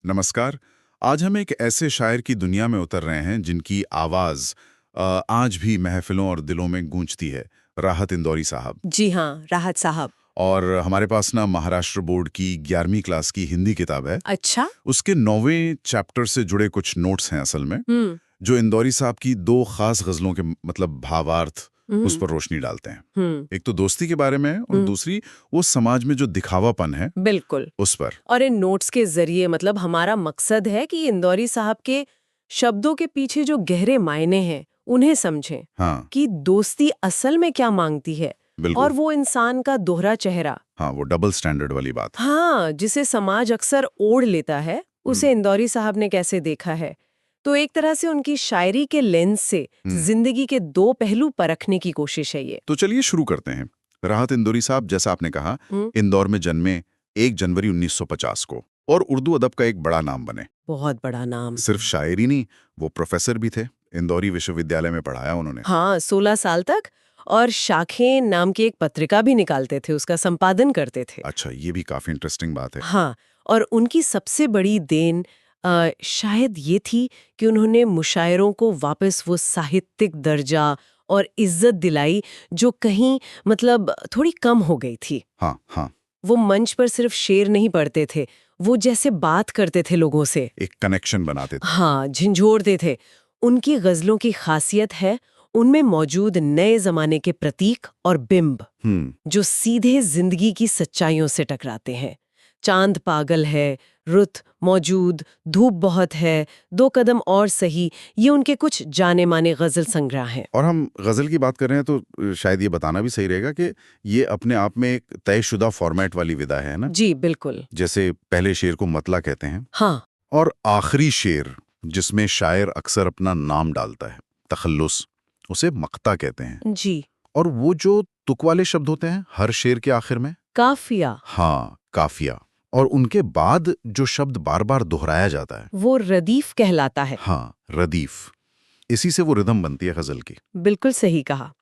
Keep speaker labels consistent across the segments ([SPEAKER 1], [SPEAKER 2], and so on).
[SPEAKER 1] नमस्कार। आज हम एक ऐसे शायर की दुनिया में उतर रहे हैं जिनकी आवाज़ आज भी महफ़िलों और दिलों में गूंजती है। राहत इंदौरी साहब।
[SPEAKER 2] जी हाँ, राहत साहब।
[SPEAKER 1] और हमारे पास ना महाराष्ट्र बोर्ड की 11वीं क्लास की हिंदी किताब है।
[SPEAKER 2] अच्छा।
[SPEAKER 1] उसके 9वें चैप्टर से जुड़े कुछ नोट्स हैं असल में,
[SPEAKER 2] हम्म।
[SPEAKER 1] जो इंदौरी साहब की 2 ख़ास ग़ज़लों के मतलब भावार्थ उस
[SPEAKER 2] हम्म।
[SPEAKER 1] पर रोशनी डालते हैं।
[SPEAKER 2] हम्म।
[SPEAKER 1] एक तो दोस्ती के बारे में और दूसरी वो समाज में जो दिखावापन है
[SPEAKER 2] बिल्कुल।
[SPEAKER 1] उस पर।
[SPEAKER 2] और इन नोट्स के जरिए मतलब हमारा मकसद है कि इंदौरी साहब के शब्दों के पीछे जो गहरे मायने हैं उन्हें समझें।
[SPEAKER 1] हाँ,
[SPEAKER 2] कि दोस्ती असल में क्या मांगती है और
[SPEAKER 1] बिल्कुल।
[SPEAKER 2] वो इंसान का दोहरा चेहरा,
[SPEAKER 1] हाँ, वो डबल स्टैंडर्ड वाली बात।
[SPEAKER 2] हाँ, जिसे समाज अक्सर ओढ़ लेता है,
[SPEAKER 1] हुँ,
[SPEAKER 2] उसे इंदौरी साहब ने कैसे देखा है। तो एक तरह से उनकी शायरी के लेंस से
[SPEAKER 1] हुँ।
[SPEAKER 2] जिंदगी के 2 पहलू परखने की कोशिश है ये।
[SPEAKER 1] तो चलिए शुरू करते हैं। राहत इंदौरी साहब, जैसा आपने कहा,
[SPEAKER 2] हम्म।
[SPEAKER 1] इंदौर में जन्मे 1 जनवरी 1950 को और उर्दू अदब का एक बड़ा नाम बने।
[SPEAKER 2] बहुत बड़ा नाम।
[SPEAKER 1] सिर्फ शायरी नहीं, वो प्रोफेसर भी थे। इंदौरी विश्वविद्यालय में पढ़ाया उन्होंने।
[SPEAKER 2] हाँ, 16 साल तक। और शाखें नाम की एक पत्रिका भी निकालते थे, उसका संपादन करते थे।
[SPEAKER 1] अच्छा, ये भी काफ़ी इंटरेस्टिंग बात है।
[SPEAKER 2] हाँ, और उनकी सबसे बड़ी देन शायद ये थी कि उन्होंने मुशायरों को वापस वो साहित्यिक दर्जा और इज्जत दिलाई जो कहीं मतलब थोड़ी कम हो गई थी।
[SPEAKER 1] हाँ, हाँ,
[SPEAKER 2] वो मंच पर सिर्फ शेर नहीं पढ़ते थे, वो जैसे बात करते थे लोगों से।
[SPEAKER 1] एक कनेक्शन बनाते थे।
[SPEAKER 2] हाँ, झिंझोड़ते थे। उनकी गज़लों की खासियत है, उनमें मौजूद नए ज़माने के प्रतीक और बिंब,
[SPEAKER 1] हुँ,
[SPEAKER 2] जो सीधे जिंदगी की सच्चाइयों से टकराते हैं। चांद पागल है, रुत मौजूद, धूप बहुत है, 2 कदम और सही, ये उनके कुछ जाने-माने गज़ल संग्रह हैं।
[SPEAKER 1] और हम गज़ल की बात कर रहे हैं तो शायद ये बताना भी सही रहेगा कि ये अपने आप में एक तयशुदा फ़ॉर्मेट वाली विधा है ना?
[SPEAKER 2] जी, बिल्कुल।
[SPEAKER 1] जैसे पहले शेर को मतला कहते हैं
[SPEAKER 2] हाँ।
[SPEAKER 1] और आखिरी शेर जिसमें शायर अक्सर अपना नाम डालता है, तखल्लुस, उसे मक्ता कहते हैं।
[SPEAKER 2] जी।
[SPEAKER 1] और वो जो तुक वाले शब्द होते हैं हर शेर के आखिर में,
[SPEAKER 2] काफ़िया।
[SPEAKER 1] हाँ, काफिया, और उनके बाद जो शब्द बार बार दोहराया जाता है,
[SPEAKER 2] वो रदीफ कहलाता है।
[SPEAKER 1] हाँ, रदीफ। इसी से वो रिदम बनती है गजल की।
[SPEAKER 2] बिल्कुल सही कहा।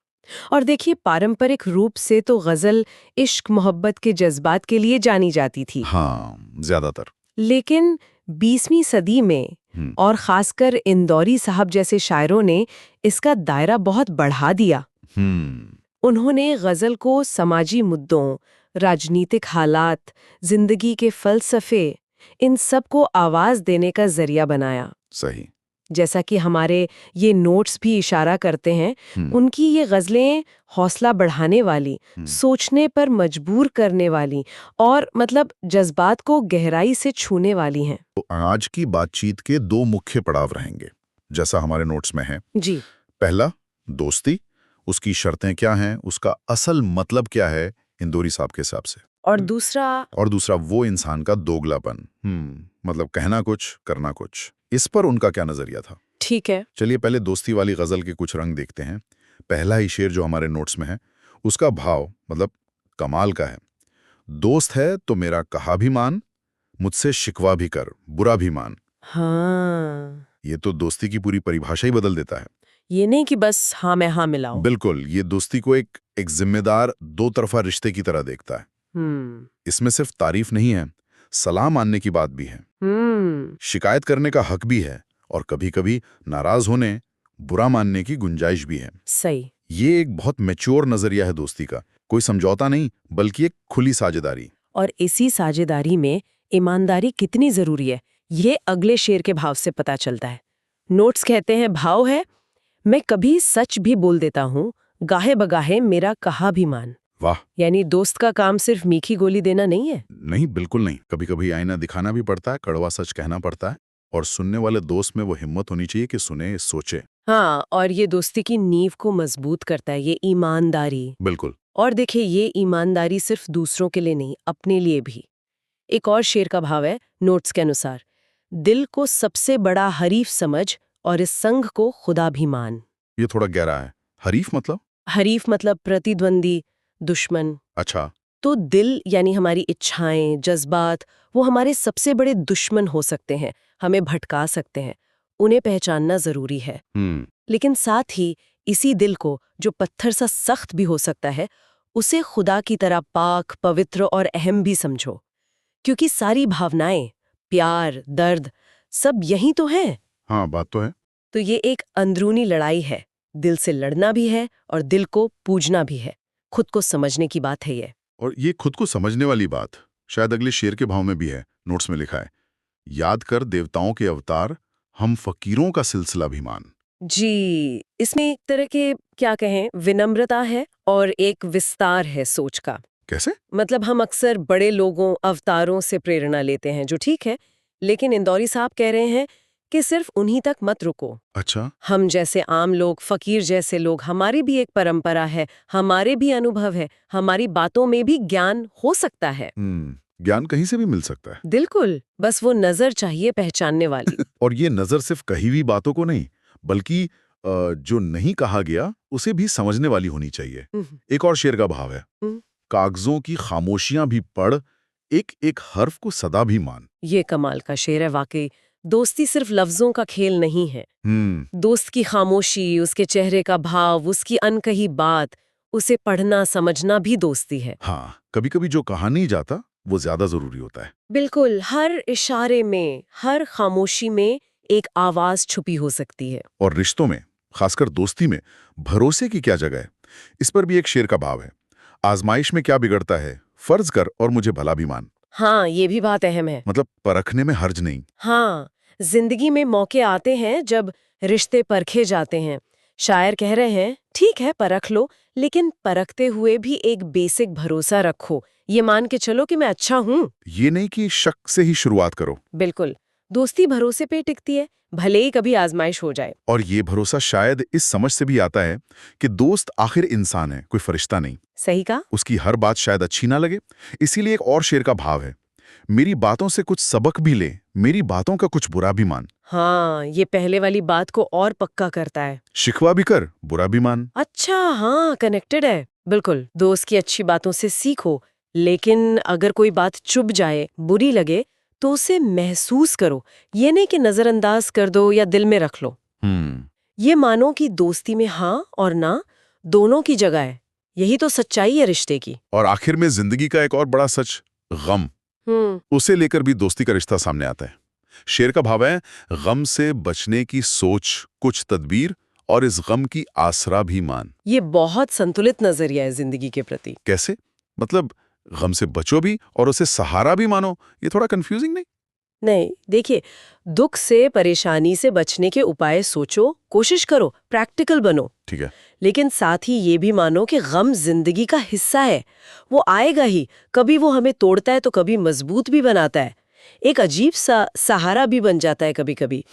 [SPEAKER 2] और देखिए, पारंपरिक रूप से तो गज़ल इश्क मोहब्बत के जज्बात के लिए जानी जाती थी।
[SPEAKER 1] हाँ, ज्यादातर।
[SPEAKER 2] लेकिन 20वीं सदी में
[SPEAKER 1] हम्म,
[SPEAKER 2] और खासकर इंदौरी साहब जैसे शायरों ने इसका दायरा बहुत बढ़ा दिया।
[SPEAKER 1] हम्म,
[SPEAKER 2] उन्होंने गज़ल को समाजी मुद्दों, राजनीतिक हालात, जिंदगी के फलसफे, इन सब को आवाज़ देने का जरिया बनाया।
[SPEAKER 1] सही।
[SPEAKER 2] जैसा कि हमारे ये नोट्स भी इशारा करते हैं,
[SPEAKER 1] हम्म,
[SPEAKER 2] उनकी ये गज़लें हौसला बढ़ाने वाली,
[SPEAKER 1] हम्म।
[SPEAKER 2] सोचने पर मजबूर करने वाली और मतलब जज्बात को गहराई से छूने वाली हैं।
[SPEAKER 1] तो आज की बातचीत के 2 मुख्य पड़ाव रहेंगे, जैसा हमारे नोट्स में है।
[SPEAKER 2] जी।
[SPEAKER 1] पहला, दोस्ती, उसकी शर्तें क्या हैं, उसका असल मतलब क्या है इंदौरी साहब के हिसाब से।
[SPEAKER 2] और दूसरा।
[SPEAKER 1] और दूसरा, वो इंसान का दोगलापन, मतलब कहना कुछ करना कुछ, इस पर उनका क्या नजरिया था।
[SPEAKER 2] ठीक है।
[SPEAKER 1] चलिए पहले दोस्ती वाली गजल के कुछ रंग देखते हैं। पहला ही शेर जो हमारे नोट्स में है, उसका भाव मतलब कमाल का है। दोस्त है तो मेरा कहा भी मान, मुझसे शिकवा भी कर, बुरा भी मान।
[SPEAKER 2] हाँ।
[SPEAKER 1] ये तो दोस्ती की पूरी परिभाषा ही बदल देता है।
[SPEAKER 2] ये नहीं कि बस हाँ में हाँ मिलाओ।
[SPEAKER 1] बिल्कुल, ये दोस्ती को एक जिम्मेदार दो तरफा रिश्ते की तरह देखता है।
[SPEAKER 2] हम्म।
[SPEAKER 1] इसमें सिर्फ तारीफ नहीं है, सलाह मानने की बात भी है,
[SPEAKER 2] हम्म।
[SPEAKER 1] शिकायत करने का हक भी है, और कभी-कभी नाराज होने, बुरा मानने की गुंजाइश भी है।
[SPEAKER 2] सही।
[SPEAKER 1] ये एक बहुत मैच्योर नजरिया है दोस्ती का, कोई समझौता नहीं बल्कि एक खुली साझेदारी।
[SPEAKER 2] और इसी साझेदारी में ईमानदारी कितनी जरूरी है, ये अगले शेर के भाव से पता चलता है। नोट्स कहते हैं, भाव है, मैं कभी सच भी बोल देता हूँ, गाहे बगाहे मेरा कहा भी मान।
[SPEAKER 1] वाह।
[SPEAKER 2] यानी दोस्त का काम सिर्फ मीठी गोली देना नहीं है।
[SPEAKER 1] नहीं, बिल्कुल नहीं। कभी-कभी आईना दिखाना भी पड़ता है, कड़वा सच कहना पड़ता है, और सुनने वाले दोस्त में वो हिम्मत होनी चाहिए कि सुने, सोचे।
[SPEAKER 2] हाँ, और ये दोस्ती की नींव को मजबूत करता है, ये ईमानदारी।
[SPEAKER 1] बिल्कुल।
[SPEAKER 2] और देखिए, ये ईमानदारी सिर्फ दूसरों के लिए नहीं, अपने लिए भी। एक और शेर का भाव है नोट्स के अनुसार, दिल को सबसे बड़ा हरीफ समझ और इस संग को खुदा भी मान।
[SPEAKER 1] ये थोड़ा गहरा है। हरीफ मतलब?
[SPEAKER 2] हरीफ मतलब प्रतिद्वंदी, दुश्मन।
[SPEAKER 1] अच्छा।
[SPEAKER 2] तो दिल यानी हमारी इच्छाएं, जज्बात, वो हमारे सबसे बड़े दुश्मन हो सकते हैं, हमें भटका सकते हैं। उन्हें पहचानना जरूरी है।
[SPEAKER 1] हम्म।
[SPEAKER 2] लेकिन साथ ही इसी दिल को, जो पत्थर सा सख्त भी हो सकता है, उसे खुदा की तरह पाक, पवित्र और अहम भी समझो। क्योंकि सारी भावनाएं, प्यार, दर्द, सब यही तो है।
[SPEAKER 1] हाँ, बात तो है।
[SPEAKER 2] तो ये एक अंदरूनी लड़ाई है। दिल से लड़ना भी है और दिल को पूजना भी है। खुद को समझने की बात है ये।
[SPEAKER 1] और ये खुद को समझने वाली बात शायद अगले शेर के भाव में भी है। नोट्स में लिखा है, याद कर देवताओं के अवतार, हम फकीरों का सिलसिला भी मान।
[SPEAKER 2] जी, इसमें एक तरह के क्या कहें विनम्रता है और एक विस्तार है सोच का।
[SPEAKER 1] कैसे?
[SPEAKER 2] मतलब हम अक्सर बड़े लोगों, अवतारों से प्रेरणा लेते हैं, जो ठीक है, लेकिन इंदौरी साहब कह रहे हैं कि सिर्फ उन्हीं तक मत रुको।
[SPEAKER 1] अच्छा।
[SPEAKER 2] हम जैसे आम लोग, फकीर जैसे लोग, हमारी भी एक परंपरा है, हमारे भी अनुभव है, हमारी बातों में भी ज्ञान हो सकता है।
[SPEAKER 1] ज्ञान कहीं से भी मिल सकता है।
[SPEAKER 2] बिल्कुल, बस वो नजर चाहिए पहचानने वाली।
[SPEAKER 1] और ये नजर सिर्फ कही हुई बातों को नहीं, बल्कि जो नहीं कहा गया उसे भी समझने वाली होनी चाहिए। एक और शेर का भाव है, कागजों की खामोशियां भी पढ़, एक एक हर्फ को सदा भी मान।
[SPEAKER 2] ये कमाल का शेर है वाकई। दोस्ती सिर्फ लफ्जों का खेल नहीं है। दोस्त की खामोशी, उसके चेहरे का भाव, उसकी अनकही बात, उसे पढ़ना समझना भी दोस्ती है।
[SPEAKER 1] हाँ, कभी कभी जो कहा नहीं जाता वो ज्यादा जरूरी होता है।
[SPEAKER 2] बिल्कुल, हर इशारे में, हर खामोशी में एक आवाज छुपी हो सकती है।
[SPEAKER 1] और रिश्तों में, खासकर दोस्ती में, भरोसे की क्या जगह है, इस पर भी एक शेर का भाव है। आजमाइश में क्या बिगड़ता है, फर्ज कर और मुझे भला भी मान।
[SPEAKER 2] हाँ, ये भी बात अहम है।
[SPEAKER 1] मतलब परखने में हर्ज नहीं।
[SPEAKER 2] हाँ, जिंदगी में मौके आते हैं जब रिश्ते परखे जाते हैं। शायर कह रहे हैं, ठीक है परख लो, लेकिन परखते हुए भी एक बेसिक भरोसा रखो, ये मान के चलो कि मैं अच्छा हूँ।
[SPEAKER 1] ये नहीं कि शक से ही शुरुआत करो।
[SPEAKER 2] बिल्कुल, दोस्ती भरोसे पे टिकती है, भले ही कभी आजमाइश हो जाए।
[SPEAKER 1] और ये भरोसा शायद इस समझ से भी आता है कि दोस्त आखिर इंसान है, कोई फरिश्ता नहीं।
[SPEAKER 2] सही कहा।
[SPEAKER 1] उसकी हर बात शायद अच्छी ना लगे, इसीलिए एक और शेर का भाव है, मेरी बातों से कुछ सबक भी ले, मेरी बातों का कुछ बुरा भी मान।
[SPEAKER 2] हाँ, ये पहले वाली बात को और पक्का करता है।
[SPEAKER 1] शिकवा भी कर, बुरा भी मान।
[SPEAKER 2] अच्छा, हाँ, कनेक्टेड है। बिल्कुल, दोस्त की अच्छी बातों से सीखो, लेकिन अगर कोई बात चुभ जाए, बुरी लगे, तो उसे महसूस करो। ये नहीं कि नजरअंदाज कर दो या दिल में रख लो। ये मानो कि दोस्ती में हाँ और ना दोनों की जगह है। यही तो सच्चाई है रिश्ते की।
[SPEAKER 1] और आखिर में जिंदगी का एक और बड़ा सच, गम, उसे लेकर भी दोस्ती का रिश्ता सामने आता है। शेर का भाव है, गम से बचने की सोच, कुछ तदबीर, और इस गम की आसरा भी मान।
[SPEAKER 2] ये बहुत संतुलित नजरिया है जिंदगी के प्रति।
[SPEAKER 1] कैसे? मतलब गम से बचो भी और उसे सहारा भी मानो, ये थोड़ा कंफ्यूजिंग नहीं?
[SPEAKER 2] नहीं, देखिए, दुख से, परेशानी से बचने के उपाय सोचो, कोशिश करो, प्रैक्टिकल बनो।
[SPEAKER 1] ठीक है।
[SPEAKER 2] लेकिन साथ ही ये भी मानो कि गम जिंदगी का हिस्सा है। वो आएगा ही, कभी वो हमें तोड़ता है तो कभी मजबूत भी बनाता है। एक अजीब सा सहारा भी बन जाता है कभी कभी।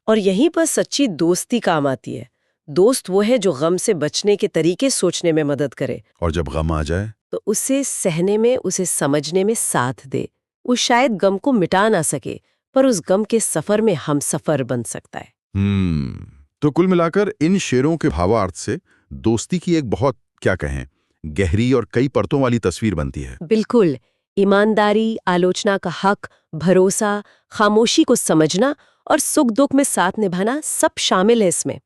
[SPEAKER 2] और यहीं पर सच्ची दोस्ती काम आती है। दोस्त वो है जो गम से बचने के तरीके सोचने में मदद करे।
[SPEAKER 1] और जब गम आ जाए
[SPEAKER 2] तो उसे सहने में, उसे समझने में साथ दे। वो शायद गम को मिटा ना सके, पर उस गम के सफर में हम सफर बन सकता है।
[SPEAKER 1] तो कुल मिलाकर इन शेरों के भावार्थ से दोस्ती की एक बहुत, क्या कहें, गहरी और कई परतों वाली तस्वीर बनती है।
[SPEAKER 2] बिल्कुल, ईमानदारी, आलोचना का हक, भरोसा, खामोशी को समझना और सुख दुख में साथ निभाना सब शामिल है इसमें।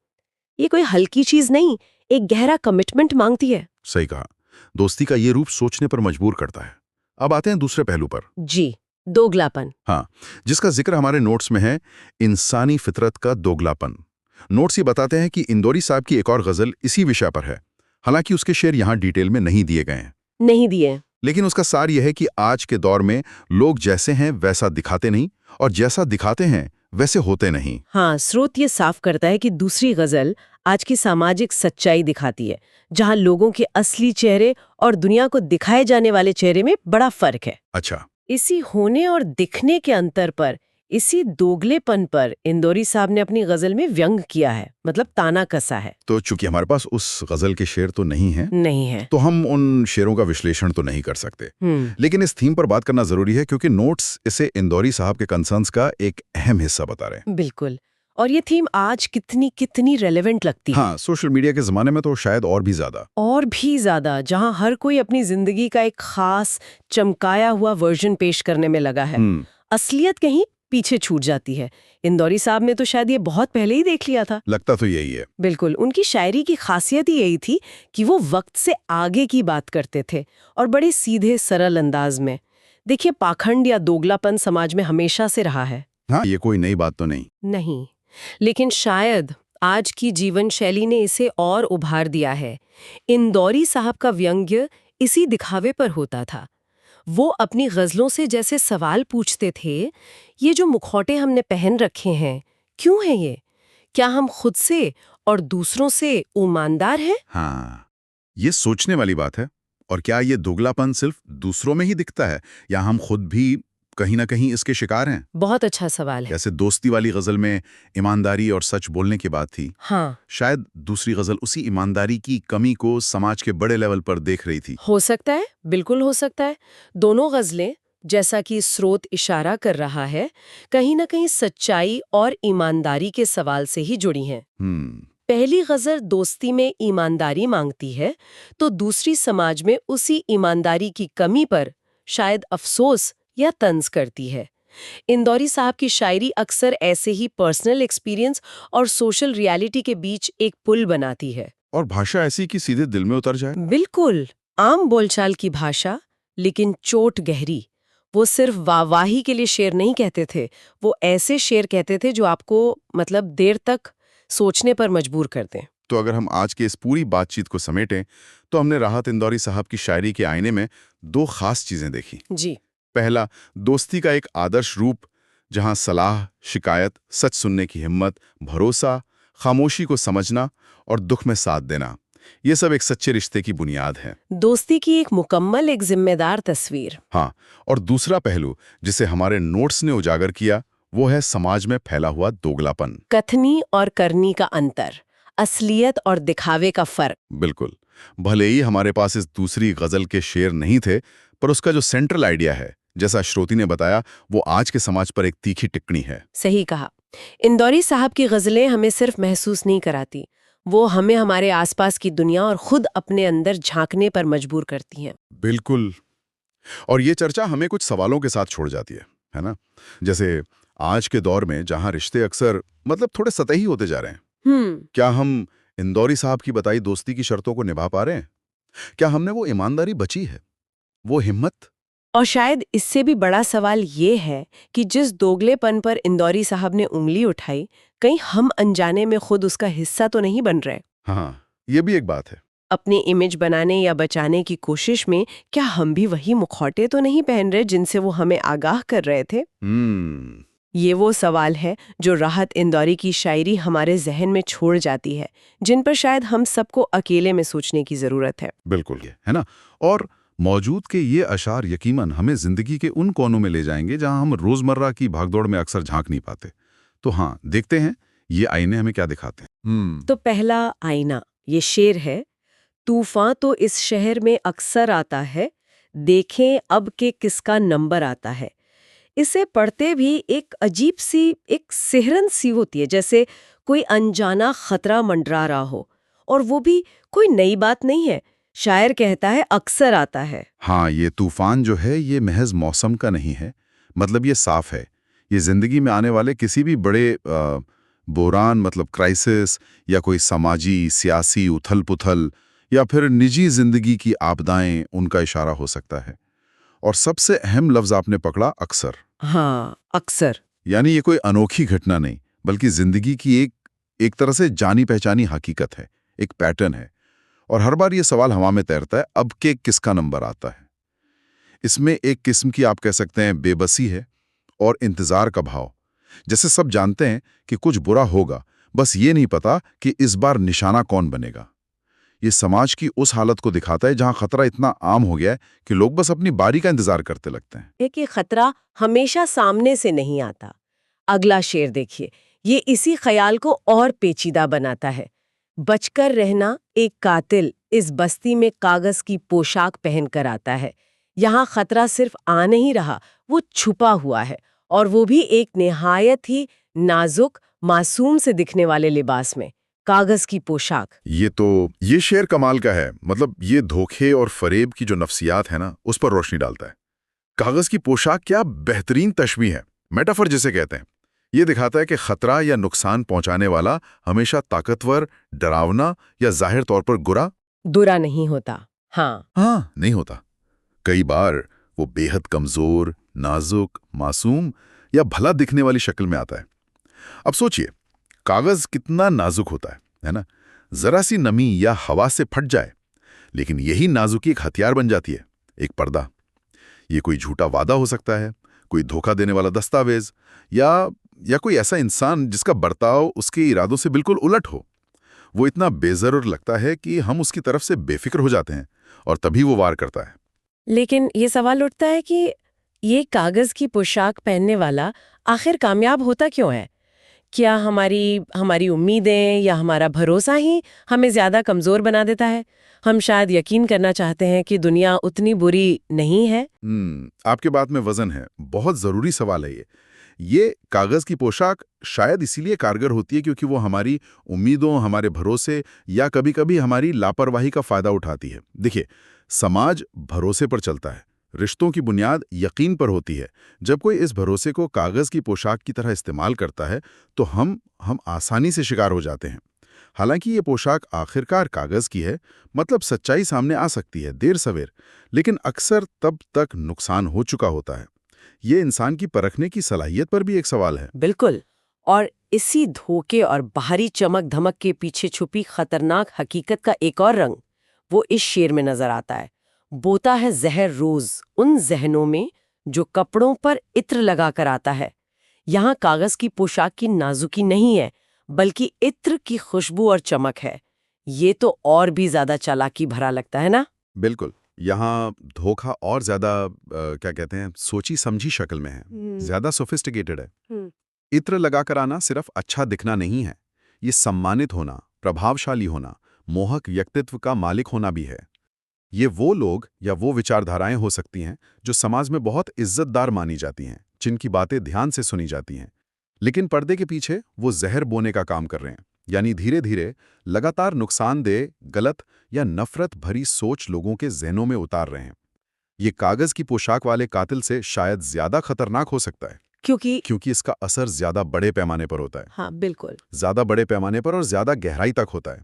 [SPEAKER 2] ये कोई हल्की चीज नहीं, एक गहरा कमिटमेंट मांगती है।
[SPEAKER 1] सही कहा। दोस्ती का ये रूप सोचने पर मजबूर करता है। अब आते हैं दूसरे पहलू पर।
[SPEAKER 2] जी, दोगलापन।
[SPEAKER 1] हाँ, जिसका जिक्र हमारे नोट्स में है, इंसानी फितरत का दोगलापन। नोट्स ये बताते हैं कि इंदौरी साहब की एक और गजल इसी विषय पर है। हालांकि उसके शेर यहाँ डिटेल में नहीं दिए गए हैं।
[SPEAKER 2] नहीं दिए।
[SPEAKER 1] लेकिन उसका सार यह है कि आज के दौर में लोग जैसे हैं वैसा दिखाते नहीं, और जैसा दिखाते हैं वैसे होते नहीं।
[SPEAKER 2] हाँ, स्रोत ये साफ करता है कि दूसरी गजल आज की सामाजिक सच्चाई दिखाती है, जहाँ लोगों के असली चेहरे और दुनिया को दिखाए जाने वाले चेहरे में बड़ा फर्क है।
[SPEAKER 1] अच्छा।
[SPEAKER 2] इसी होने और दिखने के अंतर पर, इसी दोगलेपन पर इंदौरी साहब ने अपनी गजल में व्यंग किया है, मतलब ताना कसा है।
[SPEAKER 1] तो चूंकि हमारे पास उस गजल के शेर तो नहीं है, तो हम उन शेरों का विश्लेषण तो नहीं कर सकते। लेकिन इस थीम पर बात करना जरूरी है, क्योंकि नोट्स इसे इंदौरी साहब के कंसर्न्स का एक अहम हिस्सा बता रहे हैं।
[SPEAKER 2] बिल्कुल, और ये थीम आज कितनी रेलेवेंट लगती है।
[SPEAKER 1] हाँ, सोशल मीडिया के जमाने में तो शायद और भी ज्यादा,
[SPEAKER 2] जहां हर कोई अपनी जिंदगी का एक खास चमकाया हुआ वर्जन पेश करने में लगा है। असलियत कहीं पीछे छूट जाती है। इंदौरी साहब ने तो शायद ये बहुत पहले ही देख लिया था।
[SPEAKER 1] लगता तो यही है।
[SPEAKER 2] बिल्कुल, उनकी शायरी की खासियत ही यही थी कि वो वक्त से आगे की बात करते थे और बड़े सीधे सरल अंदाज में। देखिए, पाखंड या दोगलापन समाज में हमेशा से रहा है।
[SPEAKER 1] हाँ, ये कोई नई बात तो नहीं।
[SPEAKER 2] नहीं, लेकिन शायद आज की जीवन शैली ने इसे और उभार दिया है। इंदौरी साहब का व्यंग्य इसी दिखावे पर होता था। वो अपनी गजलों से जैसे सवाल पूछते थे, ये जो मुखौटे हमने पहन रखे हैं, क्यों है ये? क्या हम खुद से और दूसरों से ईमानदार हैं?
[SPEAKER 1] हाँ, ये सोचने वाली बात है। और क्या ये दोगलापन सिर्फ दूसरों में ही दिखता है या हम खुद भी कहीं ना कहीं इसके शिकार हैं?
[SPEAKER 2] बहुत अच्छा सवाल है।
[SPEAKER 1] जैसे दोस्ती वाली गजल में ईमानदारी और सच बोलने की बात थी,
[SPEAKER 2] हाँ,
[SPEAKER 1] शायद दूसरी गजल उसी ईमानदारी की कमी को समाज के बड़े लेवल पर देख रही थी।
[SPEAKER 2] हो सकता है, बिल्कुल हो सकता है। दोनों गजलें, जैसा कि स्रोत इशारा कर रहा है, कहीं ना कहीं सच्चाई और ईमानदारी के सवाल से ही जुड़ी हैं। पहली गजल दोस्ती में ईमानदारी मांगती है, तो दूसरी समाज में उसी ईमानदारी की कमी पर शायद अफसोस या तंज करती है। इंदौरी साहब की शायरी अक्सर ऐसे ही पर्सनल एक्सपीरियंस और सोशल रियलिटी के बीच एक पुल बनाती है।
[SPEAKER 1] और भाषा ऐसी कि सीधे दिल में उतर जाए।
[SPEAKER 2] बिल्कुल, आम बोलचाल की भाषा, लेकिन चोट गहरी। वो सिर्फ वाहवाही के लिए शेर नहीं कहते थे, वो ऐसे शेर कहते थे जो आपको देर तक सोचने पर मजबूर कर दें।
[SPEAKER 1] तो अगर हम आज के इस पूरी बातचीत को समेटें, तो हमने राहत इंदौरी साहब की शायरी के आईने में दो खास चीजें देखी।
[SPEAKER 2] जी,
[SPEAKER 1] पहला, दोस्ती का एक आदर्श रूप, जहां सलाह, शिकायत, सच सुनने की हिम्मत, भरोसा, खामोशी को समझना और दुख में साथ देना, ये सब एक सच्चे रिश्ते की बुनियाद है।
[SPEAKER 2] दोस्ती की एक मुकम्मल, एक जिम्मेदार तस्वीर।
[SPEAKER 1] हाँ, और दूसरा पहलू जिसे हमारे नोट्स ने उजागर किया, वो है समाज में फैला हुआ दोगलापन।
[SPEAKER 2] कथनी और करनी का अंतर, असलियत और दिखावे का फर्क।
[SPEAKER 1] बिल्कुल। भले ही हमारे पास इस दूसरी गजल के शेर नहीं थे, पर उसका जो सेंट्रल आइडिया है, जैसा श्रोती ने बताया, वो आज के समाज पर एक तीखी टिप्पणी है।
[SPEAKER 2] सही कहा। इंदौरी साहब की गजलें हमें सिर्फ महसूस नहीं कराती, वो हमें हमारे आसपास की दुनिया और खुद अपने अंदर झांकने पर मजबूर करती हैं।
[SPEAKER 1] बिल्कुल। और ये चर्चा हमें कुछ सवालों के साथ छोड़ जाती है ना? जैसे आज के दौर में जहां रिश्ते अक्सर थोड़े सतही होते जा रहे हैं, क्या हम इंदौरी साहब की बताई दोस्ती की शर्तों को निभा पा रहे हैं? क्या हमने वो ईमानदारी बची है, वो हिम्मत?
[SPEAKER 2] और शायद इससे भी बड़ा सवाल ये है कि जिस दोगलेपन पर इंदौरी साहब ने उंगली उठाई, कहीं हम अनजाने में खुद उसका हिस्सा तो नहीं बन रहे?
[SPEAKER 1] हाँ, ये भी एक बात है।
[SPEAKER 2] अपनी इमेज बनाने या बचाने की कोशिश में क्या हम भी वही मुखौटे तो नहीं पहन रहे जिनसे वो हमें आगाह कर रहे थे? ये वो सवाल है जो राहत इंदौरी की शायरी हमारे जहन में छोड़ जाती है, जिन पर शायद हम सबको अकेले में सोचने की जरूरत है।
[SPEAKER 1] बिल्कुल, है ना? और मौजूद के ये अशार यकीनन हमें जिंदगी के उन कोनों में ले जाएंगे जहां हम रोजमर्रा की भागदौड़ में अक्सर झांक नहीं पाते। तो हाँ, देखते हैं ये आईने हमें क्या दिखाते हैं।
[SPEAKER 2] तो पहला आईना, ये शेर है। तूफान तो इस शहर में अक्सर आता है, देखें अब के किसका नंबर आता है। इसे पढ़ते भी एक अजीब सी, एक सिहरन सी होती है, जैसे कोई अनजाना खतरा मंडरा रहा हो। और वो भी कोई नई बात नहीं है। शायर कहता है अक्सर आता है।
[SPEAKER 1] हाँ, ये तूफान जो है ये महज मौसम का नहीं है, ये साफ है, ये जिंदगी में आने वाले किसी भी बड़े बोरान, क्राइसिस, या कोई समाजी सियासी उथल पुथल, या फिर निजी जिंदगी की आपदाएं, उनका इशारा हो सकता है। और सबसे अहम लफ्ज आपने पकड़ा, अक्सर।
[SPEAKER 2] हाँ, अक्सर।
[SPEAKER 1] यानी ये कोई अनोखी घटना नहीं, बल्कि जिंदगी की एक तरह से जानी पहचानी हकीकत है, एक पैटर्न है। और हर बार ये सवाल हवा में तैरता है, अब के किसका नंबर आता है। इसमें एक किस्म की, आप कह सकते हैं, बेबसी है और इंतजार का भाव। जैसे सब जानते हैं कि कुछ बुरा होगा, बस ये नहीं पता कि इस बार निशाना कौन बनेगा। ये समाज की उस हालत को दिखाता है जहां खतरा इतना आम हो गया है कि लोग बस अपनी बारी का इंतजार करते लगते हैं।
[SPEAKER 2] कि खतरा हमेशा सामने से नहीं आता। अगला शेर देखिए, ये इसी ख्याल को और पेचीदा बनाता है। बचकर रहना एक कातिल इस बस्ती में कागज की पोशाक पहनकर आता है। यहाँ खतरा सिर्फ आ नहीं रहा, वो छुपा हुआ है, और वो भी एक निहायत ही नाजुक, मासूम से दिखने वाले लिबास में, कागज की पोशाक।
[SPEAKER 1] ये शेर कमाल का है। ये धोखे और फरेब की जो नफ्सियात है ना, उस पर रोशनी डालता है। कागज की पोशाक क्या बेहतरीन तशबीह है, मेटाफर जिसे कहते हैं। ये दिखाता है कि खतरा या नुकसान पहुंचाने वाला हमेशा ताकतवर, डरावना या जाहिर तौर पर बुरा
[SPEAKER 2] नहीं होता। हाँ,
[SPEAKER 1] नहीं होता। कई बार वो बेहद कमजोर, नाजुक, मासूम या भला दिखने वाली शक्ल में आता है। अब सोचिए, कागज कितना नाजुक होता है ना? जरा सी नमी या हवा से फट जाए, लेकिन यही नाजुकी एक हथियार बन जाती है, एक पर्दा। ये कोई झूठा वादा हो सकता है, कोई धोखा देने वाला दस्तावेज, या कोई ऐसा इंसान जिसका बर्ताव उसके इरादों से बिल्कुल उलट हो। वो इतना बेजरूर लगता है कि हम उसकी तरफ से बेफिक्र हो जाते हैं, और तभी वो वार करता है।
[SPEAKER 2] लेकिन ये सवाल उठता है कि ये कागज की पोशाक पहनने वाला आखिर कामयाब होता क्यों है? क्या हमारी उम्मीदें या हमारा भरोसा ही हमें ज्यादा कमजोर बना देता है? हम शायद यकीन करना चाहते हैं कि दुनिया उतनी बुरी नहीं है।
[SPEAKER 1] आपके बात में वजन है, बहुत जरूरी सवाल है ये कागज की पोशाक शायद इसीलिए कारगर होती है क्योंकि वो हमारी उम्मीदों, हमारे भरोसे या कभी-कभी हमारी लापरवाही का फायदा उठाती है। देखिए, समाज भरोसे पर चलता है, रिश्तों की बुनियाद यकीन पर होती है। जब कोई इस भरोसे को कागज की पोशाक की तरह इस्तेमाल करता है, तो हम आसानी से शिकार हो जाते हैं। हालांकि ये पोशाक आखिरकार कागज की है, मतलब सच्चाई सामने आ सकती है देर सवेर, लेकिन अक्सर तब तक नुकसान हो चुका होता है। ये इंसान की परखने की सलाहियत पर भी एक सवाल है।
[SPEAKER 2] बिल्कुल। और इसी धोखे और बाहरी चमक धमक के पीछे छुपी खतरनाक हकीकत का एक और रंग वो इस शेर में नजर आता है। बोता है जहर रोज उन जहनों में जो कपड़ों पर इत्र लगाकर आता है। यहाँ कागज की पोशाक की नाजुकी नहीं है, बल्कि इत्र की खुशबू और चमक है। ये तो और भी ज्यादा चालाकी भरा लगता है ना?
[SPEAKER 1] बिल्कुल, यहाँ धोखा और ज्यादा क्या कहते हैं, सोची समझी शक्ल में है, ज्यादा सोफिस्टिकेटेड है। इत्र लगाकर आना सिर्फ अच्छा दिखना नहीं है, ये सम्मानित होना, प्रभावशाली होना, मोहक व्यक्तित्व का मालिक होना भी है। ये वो लोग या वो विचारधाराएं हो सकती हैं जो समाज में बहुत इज्जतदार मानी जाती हैं, जिनकी बातें ध्यान से सुनी जाती हैं, लेकिन पर्दे के पीछे वो जहर बोने का काम कर रहे हैं, यानी धीरे धीरे लगातार नुकसानदेह, गलत या नफरत भरी सोच लोगों के ज़हनों में उतार रहे हैं। ये कागज की पोशाक वाले कातिल से शायद ज्यादा खतरनाक हो सकता है, क्योंकि इसका असर ज्यादा बड़े पैमाने पर होता है।
[SPEAKER 2] हाँ, बिल्कुल।
[SPEAKER 1] ज्यादा बड़े पैमाने पर और ज्यादा गहराई तक होता है।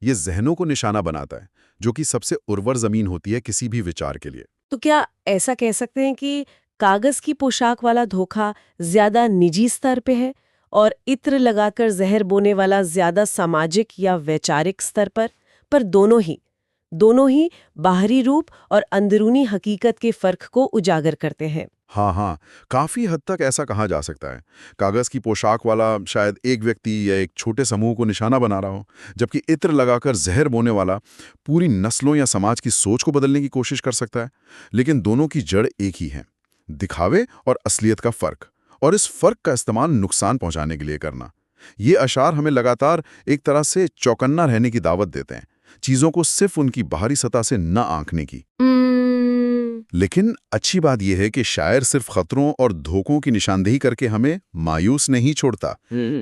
[SPEAKER 1] ये ज़हनों को निशाना बनाता है, जो कि सबसे उर्वर जमीन होती है किसी भी विचार के लिए।
[SPEAKER 2] तो क्या ऐसा कह सकते हैं कि कागज की पोशाक वाला धोखा ज्यादा निजी स्तर पे है और इत्र लगाकर जहर बोने वाला ज्यादा सामाजिक या वैचारिक स्तर पर दोनों ही बाहरी रूप और अंदरूनी हकीकत के फर्क को उजागर करते हैं।
[SPEAKER 1] हाँ, काफी हद तक ऐसा कहा जा सकता है। कागज की पोशाक वाला शायद एक व्यक्ति या एक छोटे समूह को निशाना बना रहा हो, जबकि इत्र लगाकर जहर बोने वाला पूरी नस्लों या समाज की सोच को बदलने की कोशिश कर सकता है। लेकिन दोनों की जड़ एक ही है, दिखावे और असलियत का फर्क, और इस फर्क का इस्तेमाल नुकसान पहुंचाने के लिए करना। ये अशार हमें लगातार एक तरह से चौकन्ना रहने की दावत देते हैं, चीजों को सिर्फ उनकी बाहरी सतह से न आंकने की। लेकिन अच्छी बात यह है कि शायर सिर्फ खतरों और धोखों की निशानदेही करके हमें मायूस नहीं छोड़ता।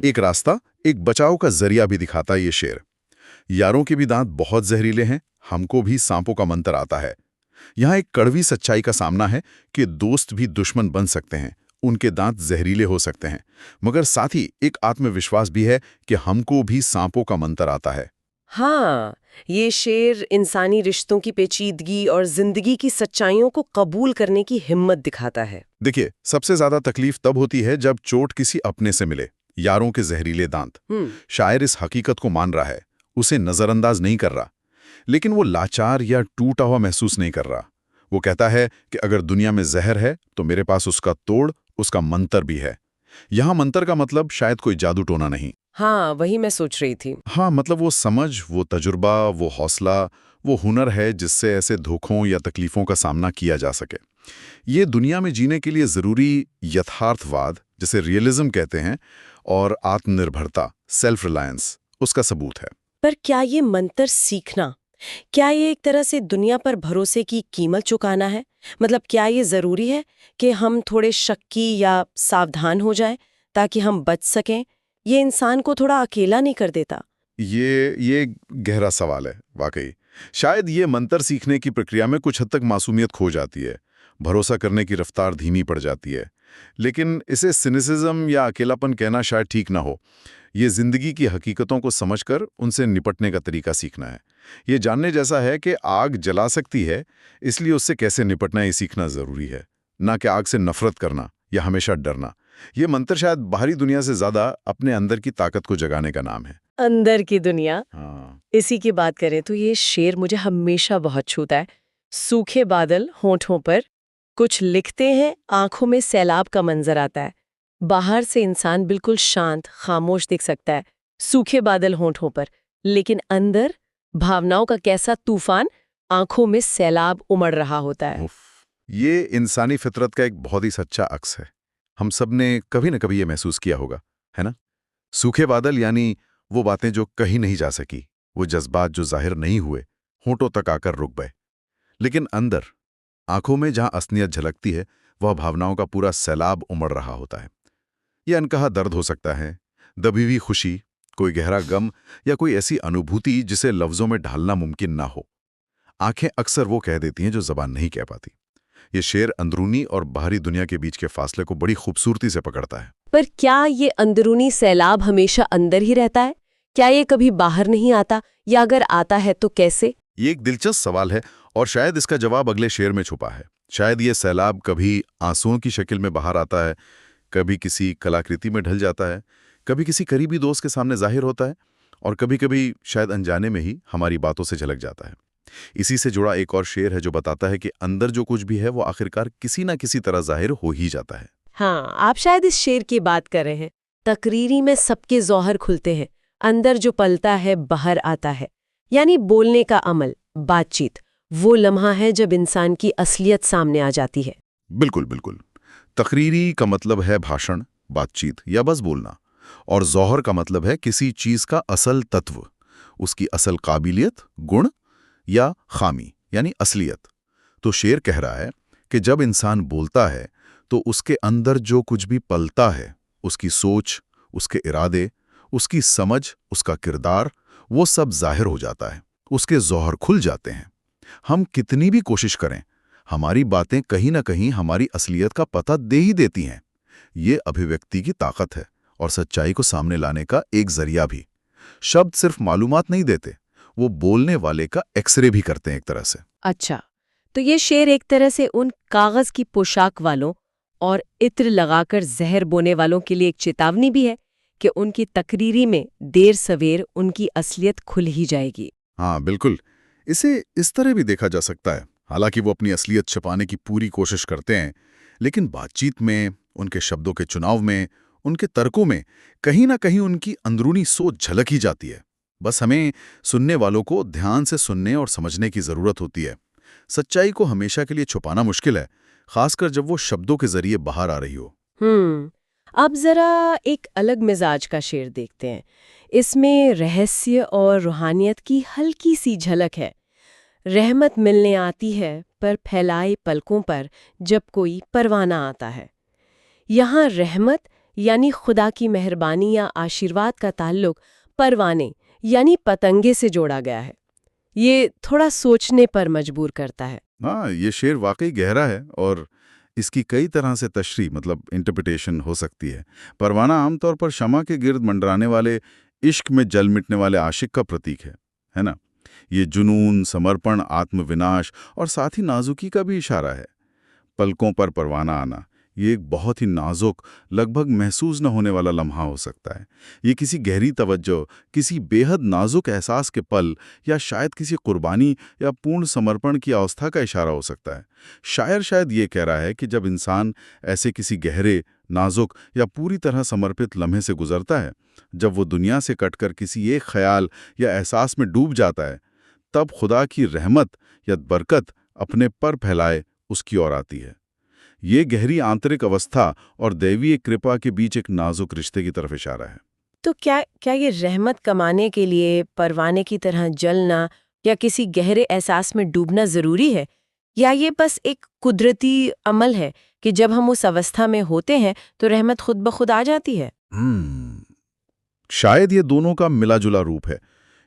[SPEAKER 1] एक रास्ता, एक बचाव का जरिया भी दिखाता है ये शेर। यारों के भी दांत बहुत जहरीले हैं, हमको भी सांपों का मंत्र आता है। यहाँ एक कड़वी सच्चाई का सामना है कि दोस्त भी दुश्मन बन सकते हैं, उनके दांत जहरीले हो सकते हैं, मगर साथ ही एक आत्मविश्वास भी है कि हमको भी सांपों का मंत्र आता है।
[SPEAKER 2] हाँ, ये शेर इंसानी रिश्तों की पेचीदगी और जिंदगी की सच्चाइयों को कबूल करने की हिम्मत दिखाता है।
[SPEAKER 1] देखिए, सबसे ज्यादा तकलीफ तब होती है जब चोट किसी अपने से मिले। यारों के जहरीले दांत। शायर इस हकीकत को मान रहा है, उसे नजरअंदाज नहीं कर रहा, लेकिन वो लाचार या टूटा हुआ महसूस नहीं कर रहा। वो कहता है कि अगर दुनिया में जहर है तो मेरे पास उसका तोड़, उसका मंत्र भी है। यहाँ मंत्र का मतलब शायद कोई जादू टोना नहीं।
[SPEAKER 2] हाँ, वही मैं सोच रही थी।
[SPEAKER 1] हाँ, मतलब वो समझ, वो तजुर्बा, वो हौसला, वो हुनर है जिससे ऐसे धोखों या तकलीफों का सामना किया जा सके। ये दुनिया में जीने के लिए जरूरी यथार्थवाद, जिसे रियलिज्म कहते हैं, और आत्मनिर्भरता, सेल्फ रिलायंस, उसका सबूत है।
[SPEAKER 2] पर क्या ये मंत्र सीखना, क्या ये एक तरह से दुनिया पर भरोसे की कीमत चुकाना है? मतलब क्या ये जरूरी है कि हम थोड़े शक्की या सावधान हो जाएं ताकि हम बच सकें? ये इंसान को थोड़ा अकेला नहीं कर देता?
[SPEAKER 1] ये गहरा सवाल है वाकई। शायद ये मंत्र सीखने की प्रक्रिया में कुछ हद तक मासूमियत खो जाती है, भरोसा करने की रफ्तार धीमी पड़ जाती है। लेकिन इसे सिनिसिज्म या अकेलापन कहना शायद ठीक ना हो। ये जिंदगी की हकीकतों को समझकर उनसे निपटने का तरीका सीखना है। ये जानने जैसा है कि आग जला सकती है, इसलिए उससे कैसे निपटना ये सीखना जरूरी है, ना कि आग से नफरत करना या हमेशा डरना। ये मंत्र शायद बाहरी दुनिया से ज्यादा अपने अंदर की ताकत को जगाने का नाम है।
[SPEAKER 2] अंदर की दुनिया,
[SPEAKER 1] हाँ,
[SPEAKER 2] इसी की बात करें तो ये शेर मुझे हमेशा बहुत छूता है। सूखे बादल होठों पर, कुछ लिखते हैं, आंखों में सैलाब का मंजर आता है। बाहर से इंसान बिल्कुल शांत खामोश दिख सकता है, सूखे बादल होठों पर, लेकिन अंदर भावनाओं का कैसा तूफान, आंखों में सैलाब उमड़ रहा होता है।
[SPEAKER 1] उफ। ये इंसानी फितरत का एक बहुत ही सच्चा अक्स है। हम सब ने कभी न कभी ये महसूस किया होगा, है ना? सूखे बादल यानी वो बातें जो कहीं नहीं जा सकी, वो जज्बात जो जाहिर नहीं हुए, होंठों तक आकर रुक गए। लेकिन अंदर, आंखों में जहां असलियत झलकती है, वह भावनाओं का पूरा सैलाब उमड़ रहा होता है। ये अनकहा दर्द हो सकता है, दबी हुई खुशी, कोई गहरा गम या कोई ऐसी अनुभूति जिसे लफ्जों में ढालना मुमकिन ना हो। आंखें अक्सर वो कह देती हैं जो जबान नहीं कह पाती। ये शेर अंदरूनी और बाहरी दुनिया के बीच के फासले को बड़ी खूबसूरती से पकड़ता है।
[SPEAKER 2] पर क्या ये अंदरूनी सैलाब हमेशा अंदर ही रहता है? क्या ये कभी बाहर नहीं आता, या अगर आता है तो कैसे?
[SPEAKER 1] ये एक दिलचस्प सवाल है और शायद इसका जवाब अगले शेर में छुपा है। शायद ये सैलाब कभी आंसुओं की शक्ल में बाहर आता है, कभी किसी कलाकृति में ढल जाता है, कभी किसी करीबी दोस्त के सामने जाहिर होता है, और कभी-कभी शायद अनजाने में ही हमारी बातों से झलक जाता है। इसी से जुड़ा एक और शेर है जो बताता है कि अंदर जो कुछ भी है वो आखिरकार किसी ना किसी तरह जाहिर हो ही जाता है।
[SPEAKER 2] हाँ, आप शायद इस शेर की बात कर रहे हैं। तकरीरी में सबके जौहर खुलते हैं, अंदर जो पलता है बाहर आता है। यानी बोलने का अमल, बातचीत, वो लम्हा है जब इंसान की असलियत सामने आ जाती है।
[SPEAKER 1] बिल्कुल बिल्कुल। तकरीरी का मतलब है भाषण, बातचीत या बस बोलना, और जौहर का मतलब है किसी चीज का असल तत्व, उसकी असल काबिलियत, गुण या खामी यानी असलियत। तो शेर कह रहा है कि जब इंसान बोलता है तो उसके अंदर जो कुछ भी पलता है, उसकी सोच, उसके इरादे, उसकी समझ, उसका किरदार, वो सब जाहिर हो जाता है, उसके जौहर खुल जाते हैं। हम कितनी भी कोशिश करें, हमारी बातें कहीं ना कहीं हमारी असलियत का पता दे ही देती हैं। ये अभिव्यक्ति की ताकत है और सच्चाई को सामने लाने का एक जरिया भी। शब्द सिर्फ मालूमात नहीं देते, वो बोलने वाले का एक्सरे भी करते हैं एक तरह से।
[SPEAKER 2] अच्छा, तो ये शेर एक तरह से उन कागज की पोशाक वालों और इत्र लगाकर जहर बोने वालों के लिए एक चेतावनी भी है कि उनकी तकरीरी में देर सवेर उनकी असलियत खुल ही जाएगी।
[SPEAKER 1] हाँ बिल्कुल, इसे इस तरह भी देखा जा सकता है। हालांकि वो अपनी असलियत छिपाने की पूरी कोशिश करते हैं, लेकिन बातचीत में, उनके शब्दों के चुनाव में, उनके तर्कों में कहीं ना कहीं उनकी अंदरूनी सोच झलक ही जाती है। बस हमें सुनने वालों को ध्यान से सुनने और समझने की जरूरत होती है। सच्चाई को हमेशा के लिए छुपाना मुश्किल है, खासकर जब वो शब्दों के जरिए बाहर आ रही हो।
[SPEAKER 2] अब जरा एक अलग मिजाज का शेर देखते हैं। इसमें रहस्य और रूहानियत की हल्की सी झलक है। रहमत मिलने आती है पर फैलाए पलकों पर जब कोई परवाना आता है। यहाँ रहमत यानी खुदा की मेहरबानी या आशीर्वाद का ताल्लुक परवाने यानी पतंगे से जोड़ा गया है। ये थोड़ा सोचने पर मजबूर करता है।
[SPEAKER 1] हाँ, ये शेर वाकई गहरा है और इसकी कई तरह से तशरीह मतलब इंटरप्रिटेशन हो सकती है। परवाना आमतौर पर शमा के गिर्द मंडराने वाले, इश्क में जल मिटने वाले आशिक का प्रतीक है ना? ये जुनून, समर्पण, आत्मविनाश और साथ ही नाजुकी का भी इशारा है। पलकों पर परवाना आना, ये एक बहुत ही नाजुक, लगभग महसूस न होने वाला लम्हा हो सकता है। ये किसी गहरी तवज्जो, किसी बेहद नाजुक एहसास के पल या शायद किसी कुर्बानी या पूर्ण समर्पण की अवस्था का इशारा हो सकता है। शायर शायद ये कह रहा है कि जब इंसान ऐसे किसी गहरे, नाजुक या पूरी तरह समर्पित लम्हे से गुजरता है, जब वो दुनिया से कटकर किसी एक ख्याल या एहसास में डूब जाता है, तब खुदा की रहमत या बरकत अपने पर फैलाए उसकी ओर आती है। ये गहरी आंतरिक अवस्था और दैवीय कृपा के बीच एक नाजुक रिश्ते की तरफ इशारा है।
[SPEAKER 2] तो क्या ये रहमत कमाने के लिए परवाने की तरह जलना या किसी गहरे एहसास में डूबना जरूरी है, या ये बस एक कुदरती अमल है कि जब हम उस अवस्था में होते हैं तो रहमत खुद ब खुद आ जाती है?
[SPEAKER 1] शायद ये दोनों का मिला-जुला रूप है।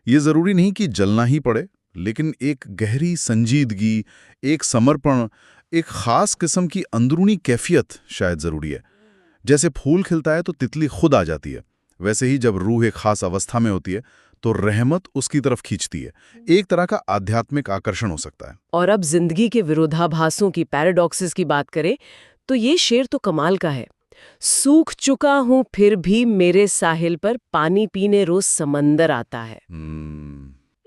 [SPEAKER 1] ये जरूरी नहीं कि जलना ही पड़े, लेकिन एक गहरी संजीदगी, एक समर्पण, एक खास किस्म की अंदरूनी कैफियत शायद जरूरी है। जैसे फूल खिलता है तो तितली खुद आ जाती है, वैसे ही जब रूह एक खास अवस्था में होती है तो रहमत उसकी तरफ खींचती है। एक तरह का आध्यात्मिक आकर्षण हो सकता है।
[SPEAKER 2] और अब जिंदगी के विरोधाभासों की, पैराडॉक्सेस की बात करें तो ये शेर तो कमाल का है। सूख चुका हूं फिर भी मेरे साहिल पर पानी पीने रोज समंदर आता है।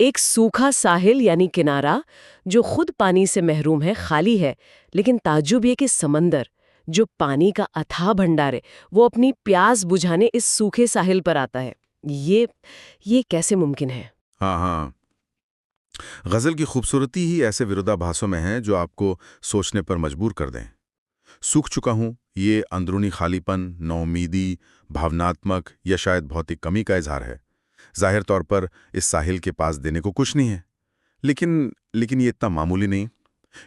[SPEAKER 2] एक सूखा साहिल यानी किनारा जो खुद पानी से महरूम है, खाली है, लेकिन ताज्जुब ये कि समंदर जो पानी का अथाह भंडार है, वो अपनी प्यास बुझाने इस सूखे साहिल पर आता है। ये कैसे मुमकिन है?
[SPEAKER 1] हाँ हाँ, गजल की खूबसूरती ही ऐसे विरोधाभासों में है जो आपको सोचने पर मजबूर कर दें। सूख चुका हूं, ये अंदरूनी खालीपन, नौमीदी, भावनात्मक या शायद भौतिक कमी का इजहार है। जाहिर तौर पर इस साहिल के पास देने को कुछ नहीं है, लेकिन ये इतना मामूली नहीं।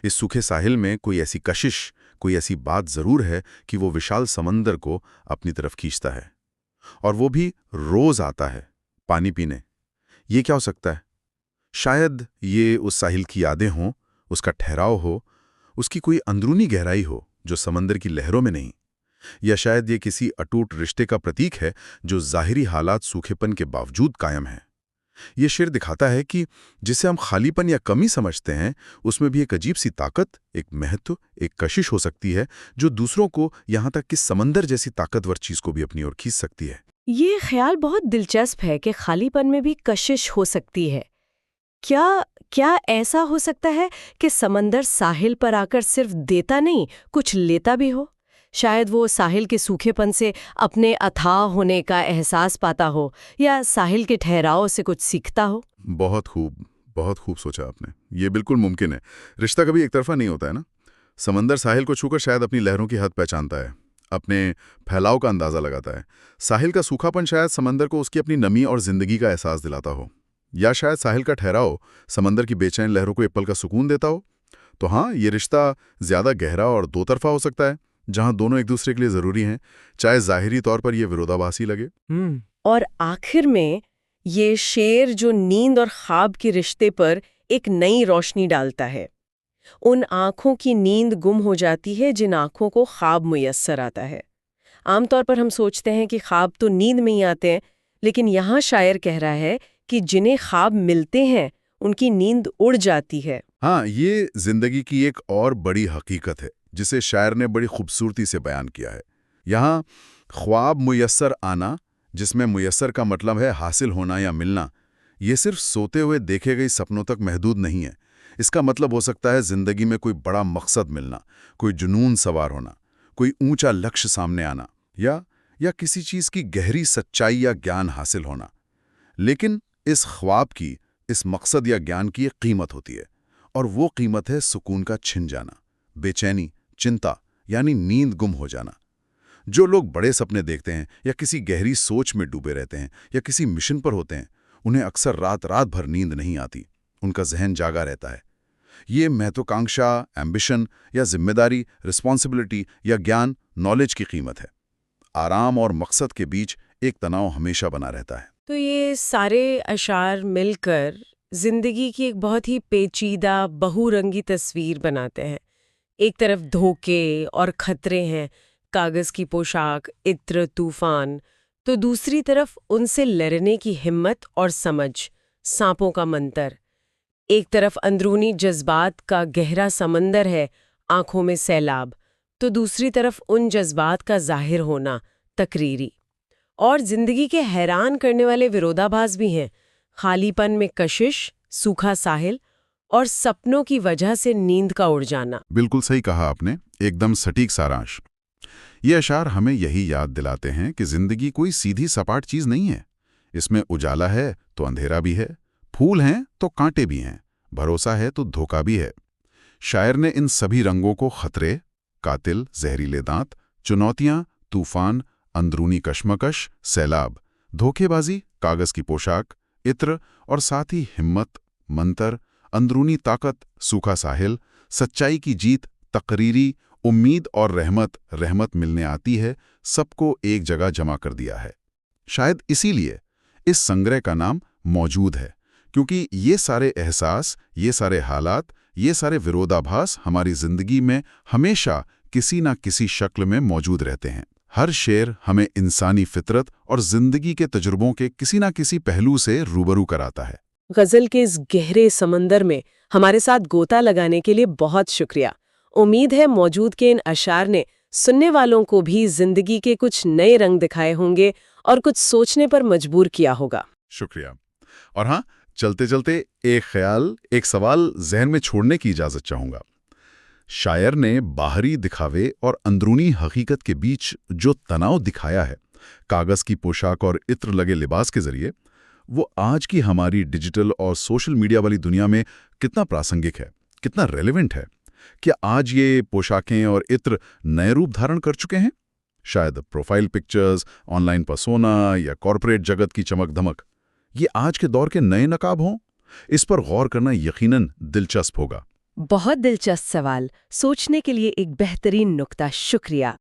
[SPEAKER 1] इस सूखे साहिल में कोई ऐसी कशिश, कोई ऐसी बात जरूर है कि वो विशाल समंदर को अपनी तरफ खींचता है, और वो भी रोज आता है पानी पीने। ये क्या हो सकता है? शायद ये उस साहिल की यादें हों, उसका ठहराव हो, उसकी कोई अंदरूनी गहराई हो जो समंदर की लहरों में नहीं। या शायद ये किसी अटूट रिश्ते का प्रतीक है जो ज़ाहिरी हालात सूखेपन के बावजूद कायम है। ये शेर दिखाता है कि जिसे हम खालीपन या कमी समझते हैं, उसमें भी एक अजीब सी ताकत, एक महत्व, एक कशिश हो सकती है जो दूसरों को, यहाँ तक कि समंदर जैसी ताकतवर चीज को भी अपनी ओर खींच सकती है।
[SPEAKER 2] ये ख्याल बहुत दिलचस्प है कि खालीपन में भी कशिश हो सकती है। क्या ऐसा हो सकता है कि समंदर साहिल पर आकर सिर्फ देता नहीं, कुछ लेता भी हो? शायद वो साहिल के सूखेपन से अपने अथाह होने का एहसास पाता हो, या साहिल के ठहराव से कुछ सीखता हो।
[SPEAKER 1] बहुत खूब सोचा आपने। ये बिल्कुल मुमकिन है। रिश्ता कभी एक तरफा नहीं होता है ना। समंदर साहिल को छूकर शायद अपनी लहरों की हद पहचानता है, अपने फैलाव का अंदाजा लगाता है। साहिल का सूखापन शायद समंदर को उसकी अपनी नमी और जिंदगी का एहसास दिलाता हो, या शायद साहिल का ठहराव समंदर की बेचैन लहरों को एक पल का सुकून देता हो। तो हाँ, ये रिश्ता ज्यादा गहरा और दो तरफा हो सकता है, जहां दोनों एक दूसरे के लिए जरूरी हैं, चाहे जाहिरी तौर पर यह विरोधाभासी लगे।
[SPEAKER 2] और आखिर में ये शेर जो नींद और ख्वाब के रिश्ते पर एक नई रोशनी डालता है। उन आँखों की नींद गुम हो जाती है जिन आँखों को ख्वाब मुयस्सर आता है। आमतौर पर हम सोचते हैं कि ख्वाब तो नींद में ही आते हैं, लेकिन यहाँ शायर कह रहा है कि जिन्हें ख्वाब मिलते हैं उनकी नींद उड़ जाती है।
[SPEAKER 1] हाँ, ये जिंदगी की एक और बड़ी हकीकत है जिसे शायर ने बड़ी खूबसूरती से बयान किया है। यहाँ ख्वाब मुयस्सर आना, जिसमें मुयस्सर का मतलब है हासिल होना या मिलना, ये सिर्फ सोते हुए देखे गए सपनों तक महदूद नहीं है। इसका मतलब हो सकता है जिंदगी में कोई बड़ा मकसद मिलना, कोई जुनून सवार होना, कोई ऊंचा लक्ष्य सामने आना, या किसी चीज की गहरी सच्चाई या ज्ञान हासिल होना। लेकिन इस ख्वाब की, इस मकसद या ज्ञान की एक कीमत होती है, और वो कीमत है सुकून का छिन जाना, बेचैनी, चिंता, यानी नींद गुम हो जाना। जो लोग बड़े सपने देखते हैं या किसी गहरी सोच में डूबे रहते हैं या किसी मिशन पर होते हैं, उन्हें अक्सर रात भर नींद नहीं आती। उनका जहन जागा रहता है। ये महत्वाकांक्षा, एम्बिशन या जिम्मेदारी, रिस्पॉन्सिबिलिटी या ज्ञान, नॉलेज की कीमत है। आराम और मकसद के बीच एक तनाव हमेशा बना रहता है।
[SPEAKER 2] तो ये सारे अशार मिलकर जिंदगी की एक बहुत ही पेचीदा, बहुरंगी तस्वीर बनाते हैं। एक तरफ धोखे और खतरे हैं, कागज की पोशाक, इत्र, तूफान, तो दूसरी तरफ उनसे लड़ने की हिम्मत और समझ, सांपों का मंतर। एक तरफ अंदरूनी जज्बात का गहरा समंदर है, आंखों में सैलाब, तो दूसरी तरफ उन जज्बात का जाहिर होना, तकरीरी। और जिंदगी के हैरान करने वाले विरोधाभास भी हैं, खालीपन में कशिश, सूखा साहिल, और सपनों की वजह से नींद का उड़ जाना।
[SPEAKER 1] बिल्कुल सही कहा आपने, एकदम सटीक सारांश। ये अशार हमें यही याद दिलाते हैं कि जिंदगी कोई सीधी सपाट चीज नहीं है। इसमें उजाला है तो अंधेरा भी है, फूल हैं तो कांटे भी हैं, भरोसा है तो धोखा भी है। शायर ने इन सभी रंगों को खतरे, कातिल, जहरीले दांत, चुनौतियां, तूफान, अंदरूनी कश्मकश, सैलाब, धोखेबाजी, कागज की पोशाक, इत्र और साथ ही हिम्मत, मंतर, अंदरूनी ताकत, सूखा साहिल, सच्चाई की जीत, तकरीरी, उम्मीद और रहमत मिलने आती है, सबको एक जगह जमा कर दिया है। शायद इसीलिए इस संग्रह का नाम मौजूद है, क्योंकि ये सारे एहसास, ये सारे हालात, ये सारे विरोधाभास हमारी जिंदगी में हमेशा किसी न किसी शक्ल में मौजूद रहते हैं। हर शेर हमें इंसानी फितरत और जिंदगी के तजुर्बों के किसी ना किसी पहलू से रूबरू कराता है।
[SPEAKER 2] गजल के इस गहरे समंदर में हमारे साथ गोता लगाने के लिए बहुत शुक्रिया। उम्मीद है मौजूद के इन अशार ने सुनने वालों को भी जिंदगी के कुछ नए रंग दिखाए होंगे और कुछ सोचने पर मजबूर किया होगा।
[SPEAKER 1] शुक्रिया। और हाँ, चलते चलते एक सवाल जहन में छोड़ने की इजाजत चाहूंगा। शायर ने बाहरी दिखावे और अंदरूनी हकीकत के बीच जो तनाव दिखाया है, कागज की पोशाक और इत्र लगे लिबास के जरिए, वो आज की हमारी डिजिटल और सोशल मीडिया वाली दुनिया में कितना प्रासंगिक है, कितना रेलेवेंट है। क्या आज ये पोशाकें और इत्र नए रूप धारण कर चुके हैं? शायद प्रोफाइल पिक्चर्स, ऑनलाइन पर्सोना या कॉर्पोरेट जगत की चमक धमक, ये आज के दौर के नए नकाब हों? इस पर गौर करना यकीनन दिलचस्प होगा।
[SPEAKER 2] बहुत दिलचस्प सवाल, सोचने के लिए एक बेहतरीन नुक्ता, शुक्रिया।